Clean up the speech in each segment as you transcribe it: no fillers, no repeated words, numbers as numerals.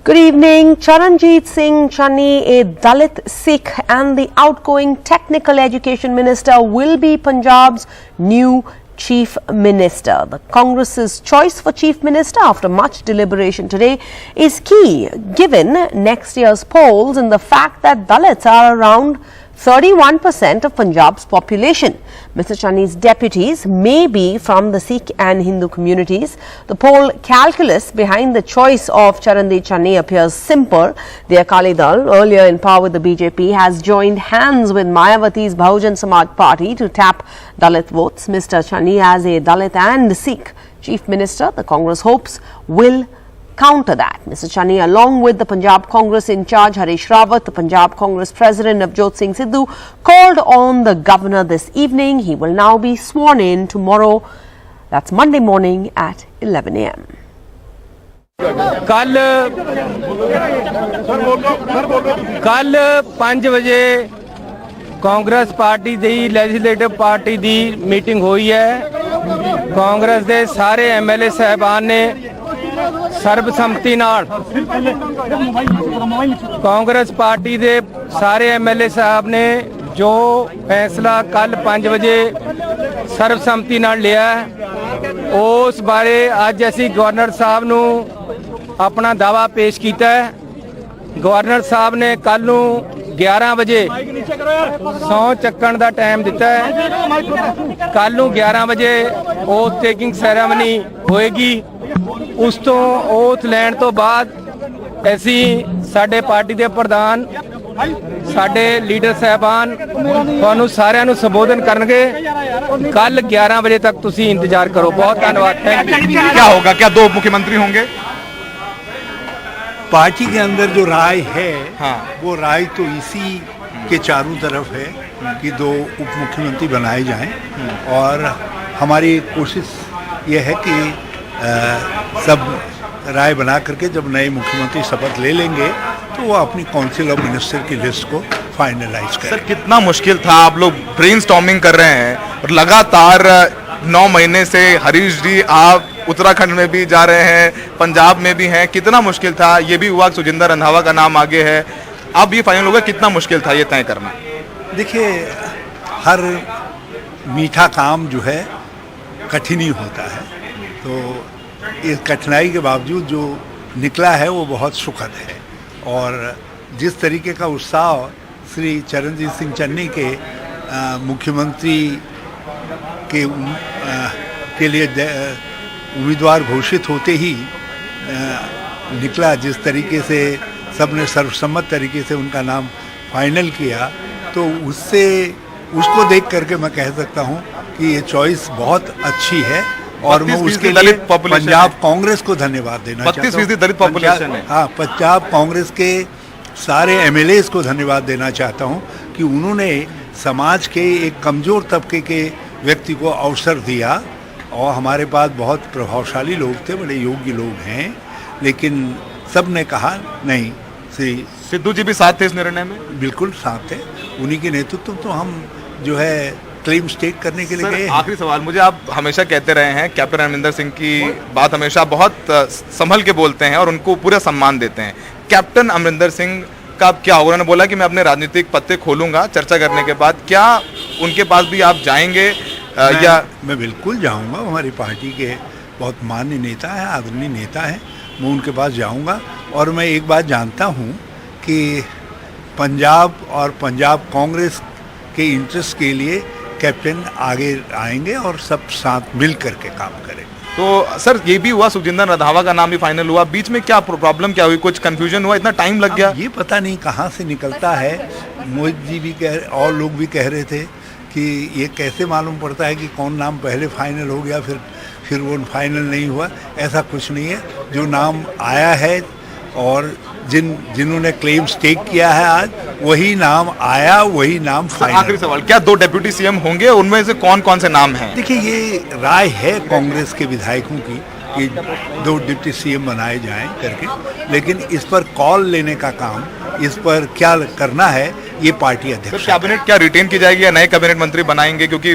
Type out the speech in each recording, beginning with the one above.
Good evening. Charanjit Singh Channi, a Dalit Sikh and the outgoing Technical Education Minister, will be Punjab's new Chief Minister. The Congress's choice for Chief Minister after much deliberation today is key given next year's polls and the fact that Dalits are around 31% of Punjab's population. Mr. Channi's deputies may be from the Sikh and Hindu communities. The poll calculus behind the choice of Charanjit Channi appears simple. The Akali Dal, earlier in power with the BJP, has joined hands with Mayawati's Bahujan Samaj Party to tap Dalit votes. Mr. Channi, as a Dalit and Sikh Chief Minister, the Congress hopes will counter that. Mr. Channi, along with the Punjab Congress in charge Harish Rawat, the Punjab Congress President Navjot Singh Sidhu, called on the governor this evening. He will now be sworn in tomorrow, that's Monday morning at 11 a.m. कल 5 बजे Congress party दी legislative party दी meeting हुई है। कांग्रेस दे सारे MLA साहबान ने सर्बसम्मति नाल Congress party दे सारे MLA साहब ने जो फैसला कल 5 बजे सर्बसम्मति नाल लिया उस बारे अज असी गवर्नर साहब नू अपना दावा पेश किया है। गवर्नर साहब ने कल नू 11 बजे सौ चक्कण का टाइम दिता है। कल नू 11 बजे ओथ टेकिंग सैरेमनी होएगी। उस तो ओथ लैण तो बाद असी साडे पार्टी के प्रधान साडे लीडर साहबान तुहानू सारिਆਂ ਨੂੰ संबोधन करनगे। कल 11 बजे तक तुसी इंतजार करो। बहुत धन्यवाद। Thank you. क्या होगा, क्या 2 मुख्यमंत्री होंगे? पार्टी के अंदर जो राय है हाँ। वो राय तो इसी के चारों तरफ है कि 2 उप मुख्यमंत्री बनाए जाएं और हमारी कोशिश ये है कि सब राय बना करके जब नए मुख्यमंत्री शपथ ले लेंगे तो वो अपनी काउंसिल ऑफ मिनिस्टर की लिस्ट को फाइनलाइज करें। सर, कितना मुश्किल था, आप लोग ब्रेनस्टॉर्मिंग कर रहे हैं और लगातार 9 महीने से हरीश जी आप उत्तराखंड में भी जा रहे हैं, पंजाब में भी हैं, कितना मुश्किल था? ये भी हुआ सुजिंदर रंधावा का नाम आगे है, अब ये फाइनल होगा। कितना मुश्किल था ये तय करना? देखिए, हर मीठा काम जो है कठिन ही होता है, तो इस कठिनाई के बावजूद जो निकला है वो बहुत सुखद है। और जिस तरीके का उत्साह श्री चरणजीत सिंह चन्नी के मुख्यमंत्री के लिए उम्मीदवार घोषित होते ही निकला, जिस तरीके से सबने सर्वसम्मत तरीके से उनका नाम फाइनल किया, तो उसको देख करके मैं कह सकता हूं कि ये चॉइस बहुत अच्छी है और मैं उसके लिए पंजाब कांग्रेस को धन्यवाद देना चाहता हूं। 32% दलित पॉपुलेशन है। हाँ, पंजाब कांग्रेस के सारे एमएलएस को धन्यवाद देना चाहता हूं कि उन्होंने समाज के एक कमज़ोर तबके के व्यक्ति को अवसर दिया और हमारे पास बहुत प्रभावशाली लोग थे, बड़े योग्य लोग हैं, लेकिन सब ने कहा नहीं। श्री सिद्धू जी भी साथ थे इस निर्णय में? बिल्कुल साथ थे, उन्हीं के नेतृत्व तो हम जो है क्लेम स्टेक करने के लिए गए। आखिरी सवाल, मुझे आप हमेशा कहते रहे हैं, कैप्टन अमरिंदर सिंह की बात हमेशा बहुत संभल के बोलते हैं और उनको पूरा सम्मान देते हैं। कैप्टन अमरिंदर सिंह का क्या होगा? उन्होंने बोला कि मैं अपने राजनीतिक पत्ते खोलूंगा चर्चा करने के बाद, क्या उनके पास भी आप जाएंगे? या मैं बिल्कुल जाऊंगा। हमारी पार्टी के बहुत मान्य नेता है, आदरणीय नेता है, मैं उनके पास जाऊंगा। और मैं एक बात जानता हूं कि पंजाब और पंजाब कांग्रेस के इंटरेस्ट के लिए कैप्टन आगे आएंगे और सब साथ मिल करके काम करेंगे। तो सर, ये भी हुआ सुजिंदर रंधावा का नाम भी फाइनल हुआ, बीच में क्या प्रॉब्लम क्या हुई? कुछ कंफ्यूजन हुआ, इतना टाइम लग गया? ये पता नहीं कहाँ से निकलता है। मोहित जी भी और लोग भी कह रहे थे कि ये कैसे मालूम पड़ता है कि कौन नाम पहले फाइनल हो गया फिर वो फाइनल नहीं हुआ। ऐसा कुछ नहीं है, जो नाम आया है और जिन्होंने क्लेम स्टेक किया है आज, वही नाम आया, वही नाम फाइनल। आखिरी सवाल, क्या 2 डेप्यूटी सीएम होंगे? उनमें से कौन कौन से नाम हैं? देखिए, ये राय है कांग्रेस के विधायकों की कि 2 डिप्टी सीएम बनाए जाएं करके, लेकिन इस पर कॉल लेने का काम, इस पर क्या करना है, ये पार्टी अध्यक्ष। कैबिनेट क्या रिटेन की जाएगी या नए कैबिनेट मंत्री बनाएंगे? क्योंकि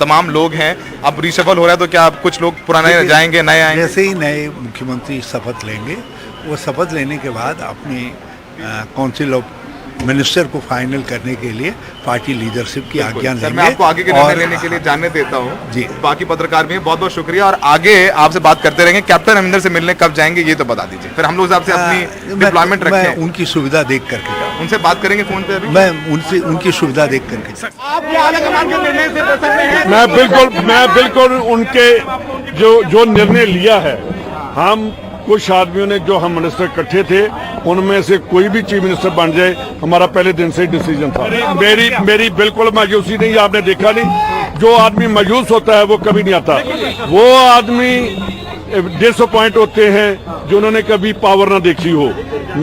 तमाम लोग हैं, अब रिशफल हो रहा है, तो क्या कुछ लोग पुराने जाएंगे, नए आएंगे? जैसे ही नए मुख्यमंत्री शपथ लेंगे वो शपथ लेने के बाद अपनी काउंसिल ऑफ मिनिस्टर को फाइनल करने के लिए पार्टी लीडरशिप की आज्ञा लेंगे। सर, मैं आपको आगे के निर्णय लेने के लिए जानने देता हूँ जी। बाकी पत्रकार भी हैं, बहुत बहुत शुक्रिया, और आगे आपसे बात करते रहेंगे। कैप्टन अमरिंदर से मिलने कब जाएंगे ये तो बता दीजिए, फिर हम लोग आपसे अपनी डिप्लॉयमेंट मैं रखें। उनकी सुविधा देख करके उनसे बात करेंगे फोन पे अभी। मैं उनसे उनकी सुविधा देख करके मैं बिल्कुल उनके जो निर्णय लिया है, हम कुछ आदमियों ने जो हम मिनिस्टर इकट्ठे थे उनमें से कोई भी चीफ मिनिस्टर बन जाए, हमारा पहले दिन से ही डिसीजन था। मेरी बिल्कुल मायूसी नहीं, आपने देखा नहीं, जो आदमी मायूस होता है वो कभी नहीं आता। वो आदमी डिसअपॉइंट होते हैं जिन्होंने कभी पावर ना देखी हो।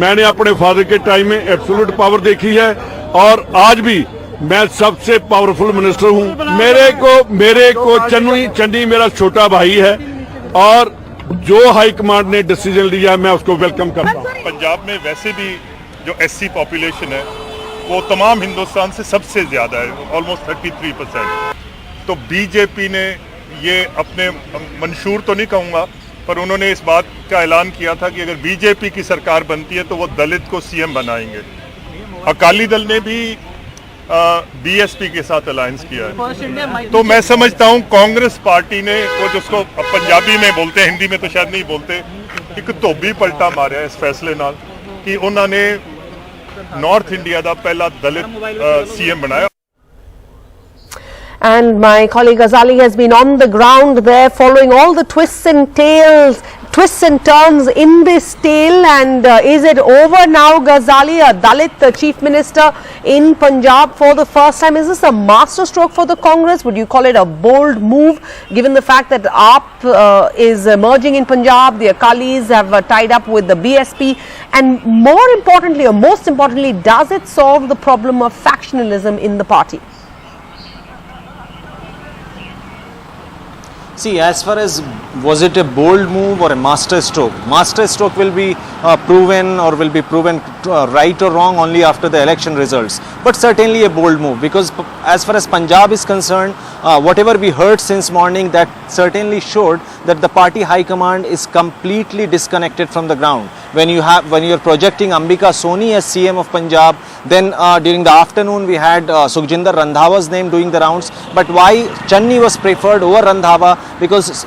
मैंने अपने फादर के टाइम में एब्सोल्यूट पावर देखी है और आज भी मैं सबसे पावरफुल मिनिस्टर हूं। मेरे को चन्नी मेरा छोटा भाई है और जो हाई कमांड ने डिसीजन लिया मैं उसको वेलकम करता हूं। पंजाब में वैसे भी जो एससी पॉपुलेशन है वो तमाम हिंदुस्तान से सबसे ज्यादा है, ऑलमोस्ट 33%। तो बीजेपी ने ये अपने मंशूर तो नहीं कहूँगा, पर उन्होंने इस बात का ऐलान किया था कि अगर बीजेपी की सरकार बनती है तो वो दलित को सीएम बनाएंगे। अकाली दल ने भी बीएसपी के साथ अलायंस किया है। तो मैं समझता हूं कांग्रेस पार्टी ने वो जिसको अब पंजाबी में बोलते हैं, हिंदी में तो शायद नहीं बोलते, एक धोबी पलटा मारा इस फैसले नाल कि उन्होंने नॉर्थ इंडिया का पहला दलित सीएम बनाया। And my colleague Ghazali has been on the ground there following all the twists and turns in this tale. And is it over now, Ghazali? A Dalit chief minister in Punjab for the first time. Is this a masterstroke for the Congress? Would you call it a bold move, given the fact that AAP is emerging in Punjab, the Akalis have tied up with the BSP, and more importantly, or most importantly, does it solve the problem of factionalism in the party? See, as far as was it a bold move or a master stroke? Master stroke will be proven right or wrong only after the election results. But certainly a bold move, because as far as Punjab is concerned, whatever we heard since morning, that certainly showed that the party high command is completely disconnected from the ground. When you are projecting Ambika Soni as CM of Punjab, then during the afternoon we had Sukhjinder Randhawa's name doing the rounds. But why Channi was preferred over Randhawa? Because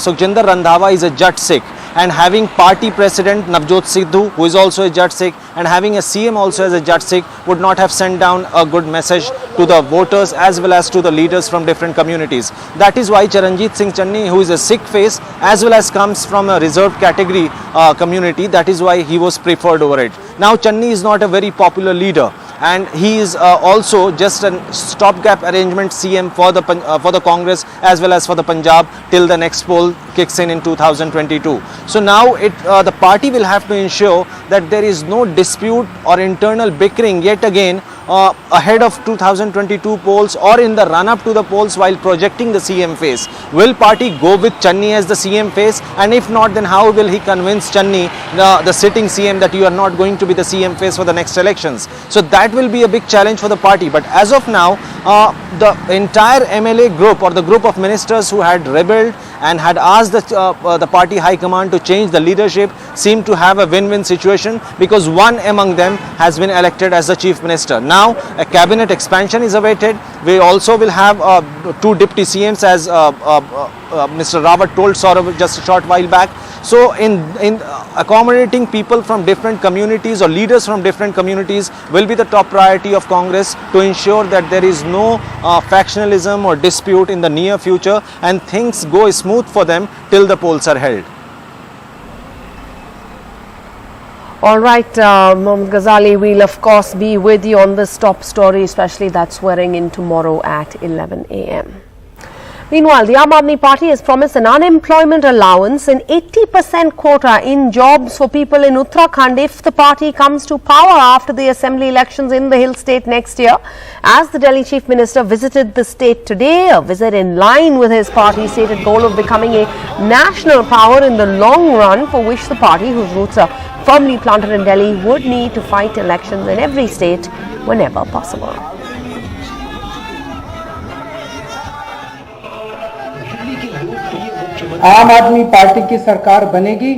Sukhjinder Randhawa is a Jat Sikh, and having party president Navjot Sidhu, who is also a Jat Sikh, and having a CM also as a Jat Sikh, would not have sent down a good message to the voters as well as to the leaders from different communities. That is why Charanjit Singh Channi, who is a Sikh face as well as comes from a reserved category community, that is why he was preferred over it. Now Channi is not a very popular leader, and he is also just a stopgap arrangement CM for the Congress as well as for the Punjab till the next poll kicks in 2022. So now the party will have to ensure that there is no dispute or internal bickering yet again ahead of 2022 polls or in the run-up to the polls while projecting the CM face. Will party go with Channi as the CM face? And if not, then how will he convince Channi, the sitting CM, that you are not going to be the CM face for the next elections? So that will be a big challenge for the party. But as of now, the entire MLA group or the group of ministers who had rebelled and had asked the party high command to change the leadership seem to have a win-win situation, because one among them has been elected as the chief minister. Now a cabinet expansion is awaited. We also will have 2 deputy CMs, as Mr. Rawat told Saurabh just a short while back. So in accommodating people from different communities or leaders from different communities will be the top priority of Congress, to ensure that there is no factionalism or dispute in the near future and things go smooth for them till the polls are held. All right, Mohammed Ghazali, we'll of course be with you on this top story, especially that swearing in tomorrow at 11 a.m. Meanwhile, the Aam Aadmi Party has promised an unemployment allowance and 80% quota in jobs for people in Uttarakhand if the party comes to power after the assembly elections in the hill state next year. As the Delhi Chief Minister visited the state today, a visit in line with his party's stated goal of becoming a national power in the long run, for which the party, whose roots are firmly planted in Delhi, would need to fight elections in every state whenever possible. आम आदमी party की सरकार बनेगी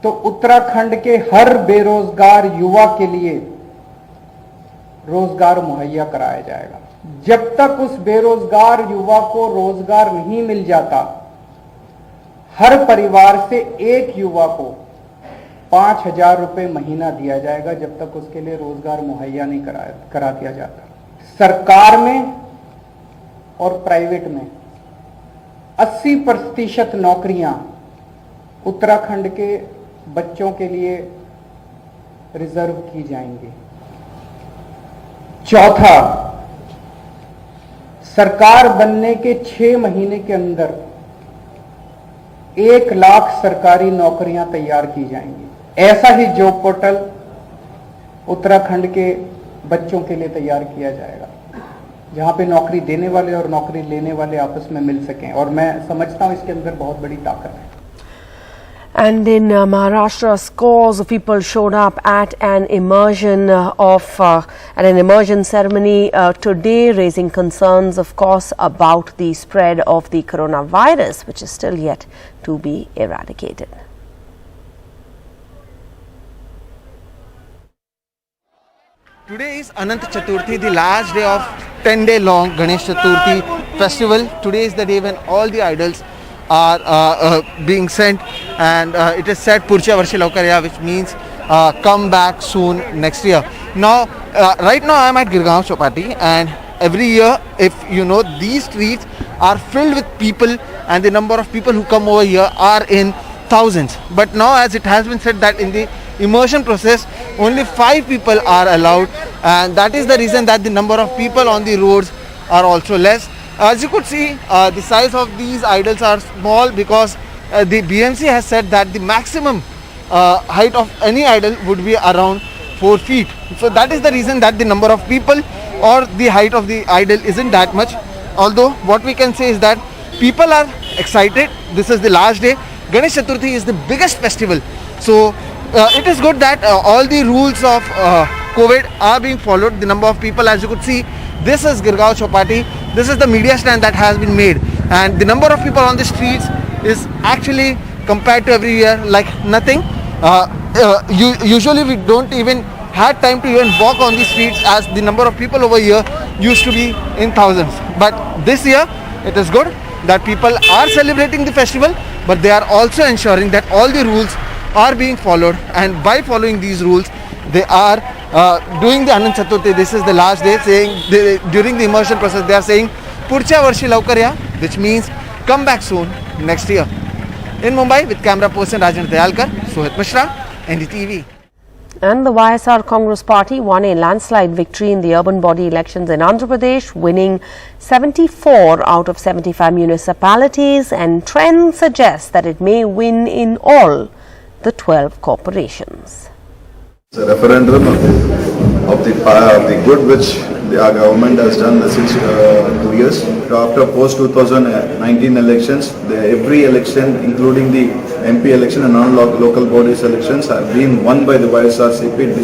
तो उत्तराखंड के हर बेरोजगार युवा के लिए रोजगार मुहैया कराया जाएगा। जब तक उस बेरोजगार युवा को रोजगार नहीं मिल जाता, हर परिवार से एक युवा को 5,000 रुपए महीना दिया जाएगा जब तक उसके लिए रोजगार मुहैया नहीं करा दिया जाता। सरकार में और प्राइवेट में 80% नौकरियां उत्तराखंड के बच्चों के लिए रिजर्व की जाएंगी। चौथा, सरकार बनने के 6 महीने के अंदर 1 लाख सरकारी नौकरियां तैयार की जाएंगी। ऐसा ही जॉब पोर्टल उत्तराखंड के बच्चों के लिए तैयार किया जाएगा, जहां पे नौकरी देने वाले और नौकरी लेने वाले आपस में मिल सकें, और मैं समझता हूं इसके अंदर बहुत बड़ी ताकत है। And in Maharashtra, scores of people showed up at an immersion ceremony today, raising concerns, of course, about the spread of the coronavirus, which is still yet to be eradicated. Today is Anant Chaturthi, the last day of 10-day long Ganesh Chaturthi festival. Today is the day when all the idols are being sent, and it is said Purcha Varshi Laukarya, which means come back soon next year. Now, right now I am at Girgaon Chowpatty, and every year, if you know, these streets are filled with people, and the number of people who come over here are in thousands. But now, as it has been said that in the immersion process only 5 people are allowed, and that is the reason that the number of people on the roads are also less. As you could see, the size of these idols are small because the BMC has said that the maximum height of any idol would be around 4 feet. So that is the reason that the number of people or the height of the idol isn't that much. Although what we can say is that people are excited. This is the last day. Ganesh Chaturthi is the biggest festival. So it is good that all the rules of COVID are being followed. The number of people, as you could see, this is Girgaon Chowpatty. This is the media stand that has been made, and the number of people on the streets is actually, compared to every year, like nothing. Usually we don't even had time to even walk on the streets, as the number of people over here used to be in thousands. But this year it is good that people are celebrating the festival, but they are also ensuring that all the rules are being followed, and by following these rules they are doing the Anant Chaturthi. This is the last day, saying during the immersion process they are saying Purcha Varshi Laukarya, which means come back soon next year. In Mumbai, with camera person Rajan Dayalkar, Sohit Mishra, NDTV. And the YSR Congress Party won a landslide victory in the urban body elections in Andhra Pradesh, winning 74 out of 75 municipalities, and trends suggest that it may win in all the 12 corporations. It's a referendum of the good which our government has done since 2 years. After post-2019 elections, every election, including the MP election and non-local bodies elections, have been won by the YSRCP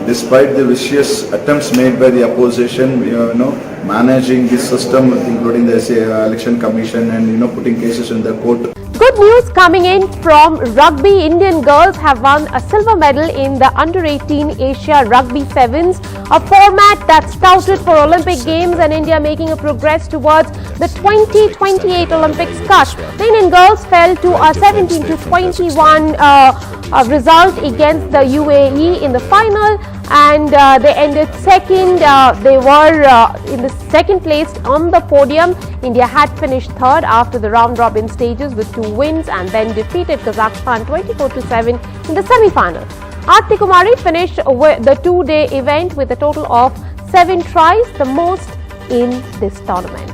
despite the vicious attempts made by the opposition, managing this system, including the election commission, and putting cases in the court. Good news coming in from rugby. Indian girls have won a silver medal in the Under-18 Asia Rugby Sevens, a format that's touted for Olympic Games, and India making a progress towards the 2028 Olympics cut. The Indian girls fell to a 17-21 result against the UAE in the final, and they ended second. They were in the second place on the podium. India had finished third after the round-robin stages with 2 wins, and then defeated Kazakhstan 24-7 in the semi-final. Aarti Kumari finished with the 2-day event with a total of 7 tries, the most in this tournament.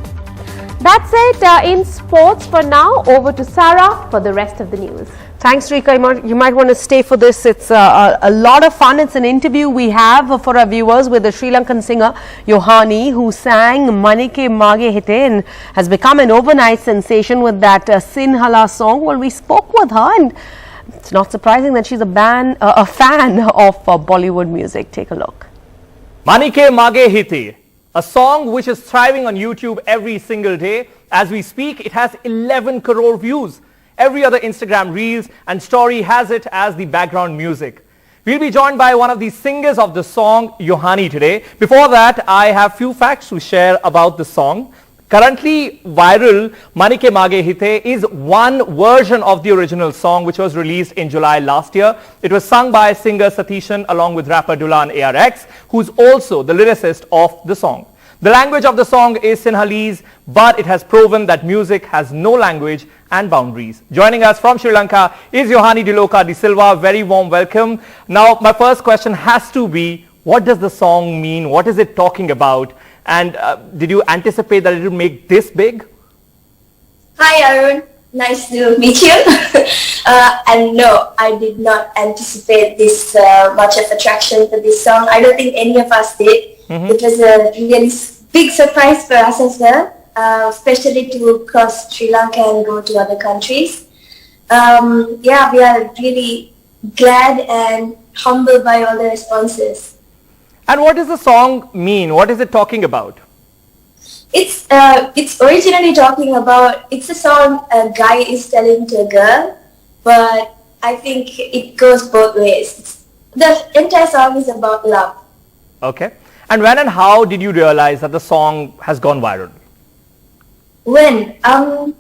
That's it in sports for now. Over to Sarah for the rest of the news. Thanks, Rika. You might want to stay for this. It's a lot of fun. It's an interview we have for our viewers with the Sri Lankan singer Yohani, who sang Manike Mage Hite and has become an overnight sensation with that Sinhala song. Well, we spoke with her, and it's not surprising that she's a fan of Bollywood music. Take a look. Manike Mage Hite, a song which is thriving on YouTube every single day. As we speak, it has 11 crore views. Every other Instagram reels and story has it as the background music. We'll be joined by one of the singers of the song, Yohani, today. Before that, I have few facts to share about the song. Currently viral, Manike Mage Hite is one version of the original song which was released in July last year. It was sung by singer Satishan along with rapper Dulan ARX, who's also the lyricist of the song. The language of the song is Sinhalese, but it has proven that music has no language and boundaries. Joining us from Sri Lanka is Yohani Diloka De Silva. Very warm welcome. Now, my first question has to be, what does the song mean? What is it talking about? And did you anticipate that it would make this big? Hi Arun, nice to meet you. And no, I did not anticipate this much of attraction for this song. I don't think any of us did. It was a really big surprise for us as well, especially to cross Sri Lanka and go to other countries. Yeah, we are really glad and humbled by all the responses. And what does the song mean? What is it talking about? It's originally talking about, it's a song a guy is telling to a girl, but I think it goes both ways. The entire song is about love. Okay. And when and how did you realize that the song has gone viral? When? And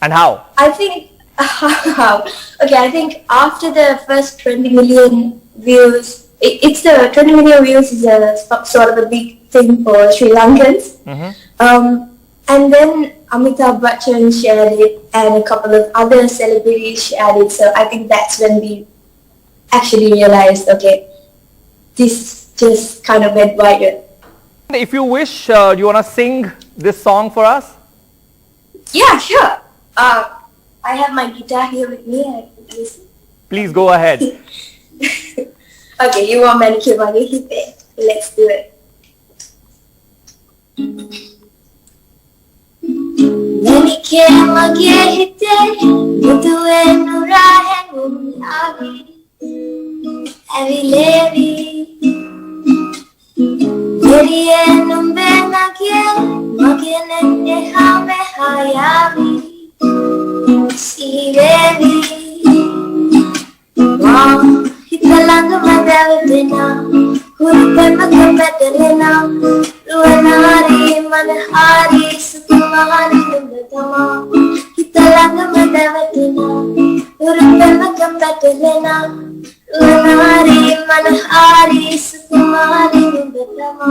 how? I think, okay, I think after the first 20 million views, it's the 20 million views is a sort of a big thing for Sri Lankans. And then Amitabh Bachchan shared it and a couple of other celebrities shared it. So I think that's when we actually realized, okay, this just kind of went viral. If you wish, do you want to sing this song for us? Yeah, sure. I have my guitar here with me. I can listen. Please go ahead. Okay, you want Manike Mage Hite? Let's do it. Manike Mage Hite, Mudue Nurahe Mulavi, Avilevi, Yeriye Numbe Nage, Mage Nende Hame Hayavi, Sirevi, Hitalang Madavina, Hurupema Kapatalina, Ruanari, Manahari, Sukumari, Nundatama, Hitalang Madavina, Hurupema Kapatalina, Ruanari, Manahari, Sukumari, Nundatama.